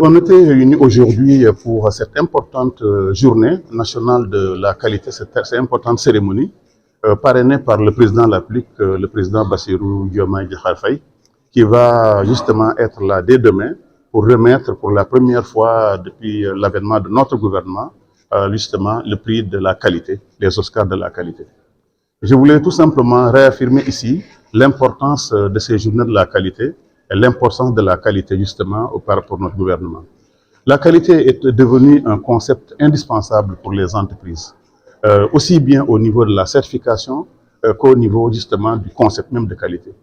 On était réunis aujourd'hui pour cette importante journée nationale de la qualité, cette importante cérémonie parrainée par le président de la République, le président Bassirou Diomaye Diakhar Faye, qui va justement être là dès demain pour remettre pour la première fois depuis l'avènement de notre gouvernement justement le prix de la qualité, les Oscars de la qualité. Je voulais tout simplement réaffirmer ici l'importance de ces journées de la qualité et l'importance de la qualité justement pour notre gouvernement. La qualité est devenue un concept indispensable pour les entreprises, aussi bien au niveau de la certification qu'au niveau justement du concept même de qualité.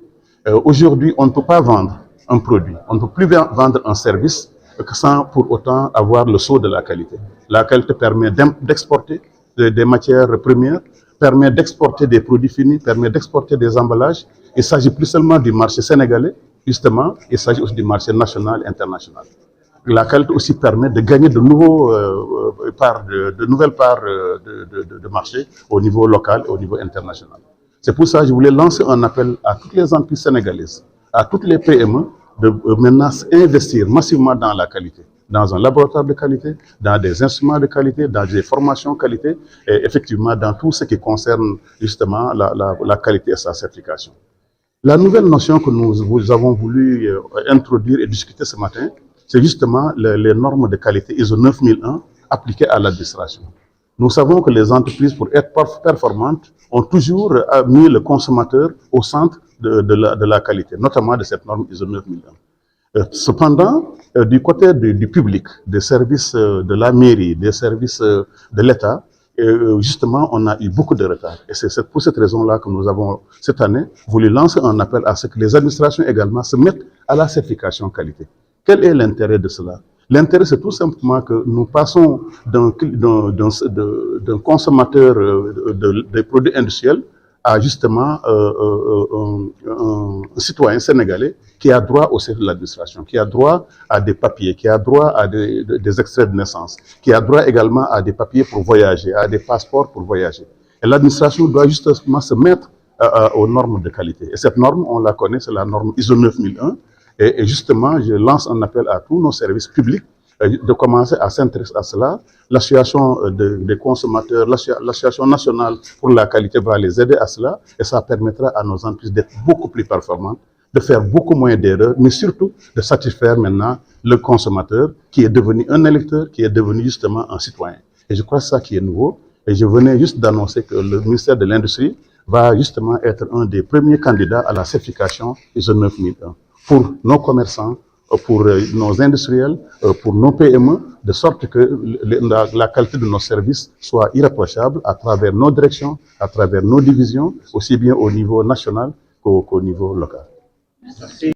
Aujourd'hui, on ne peut pas vendre un produit, on ne peut plus vendre un service sans pour autant avoir le sceau de la qualité. La qualité permet d'exporter des matières premières, permet d'exporter des produits finis, permet d'exporter des emballages. Il ne s'agit plus seulement du marché sénégalais, justement, il s'agit aussi du marché national et international. La qualité aussi permet de gagner de nouvelles parts de marché au niveau local et au niveau international. C'est pour ça que je voulais lancer un appel à toutes les entreprises sénégalaises, à toutes les PME, de maintenant investir massivement dans la qualité, dans un laboratoire de qualité, dans des instruments de qualité, dans des formations qualité, et effectivement dans tout ce qui concerne justement la qualité et sa certification. La nouvelle notion que nous avons voulu introduire et discuter ce matin, c'est justement les normes de qualité ISO 9001 appliquées à l'administration. Nous savons que les entreprises, pour être performantes, ont toujours mis le consommateur au centre de la qualité, notamment de cette norme ISO 9001. Cependant, du côté du public, des services de la mairie, des services de l'État, justement, on a eu beaucoup de retard. Et c'est pour cette raison-là que nous avons, cette année, voulu lancer un appel à ce que les administrations également se mettent à la certification qualité. Quel est l'intérêt de cela? L'intérêt, c'est tout simplement que nous passons d'un consommateur de produits industriels à justement un citoyen sénégalais qui a droit au service de l'administration, qui a droit à des papiers, qui a droit à des extraits de naissance, qui a droit également à des papiers pour voyager, à des passeports pour voyager. Et l'administration doit justement se mettre aux normes de qualité. Et cette norme, on la connaît, c'est la norme ISO 9001. Et justement, je lance un appel à tous nos services publics de commencer à s'intéresser à cela. L'association des consommateurs, l'association nationale pour la qualité va les aider à cela et ça permettra à nos entreprises d'être beaucoup plus performantes, de faire beaucoup moins d'erreurs, mais surtout de satisfaire maintenant le consommateur qui est devenu un électeur, qui est devenu justement un citoyen. Et je crois que c'est ça qui est nouveau. Et je venais juste d'annoncer que le ministère de l'Industrie va justement être un des premiers candidats à la certification ISO 9001 pour nos commerçants, pour nos industriels, pour nos PME, de sorte que la qualité de nos services soit irréprochable à travers nos directions, à travers nos divisions, aussi bien au niveau national qu'au niveau local. Merci.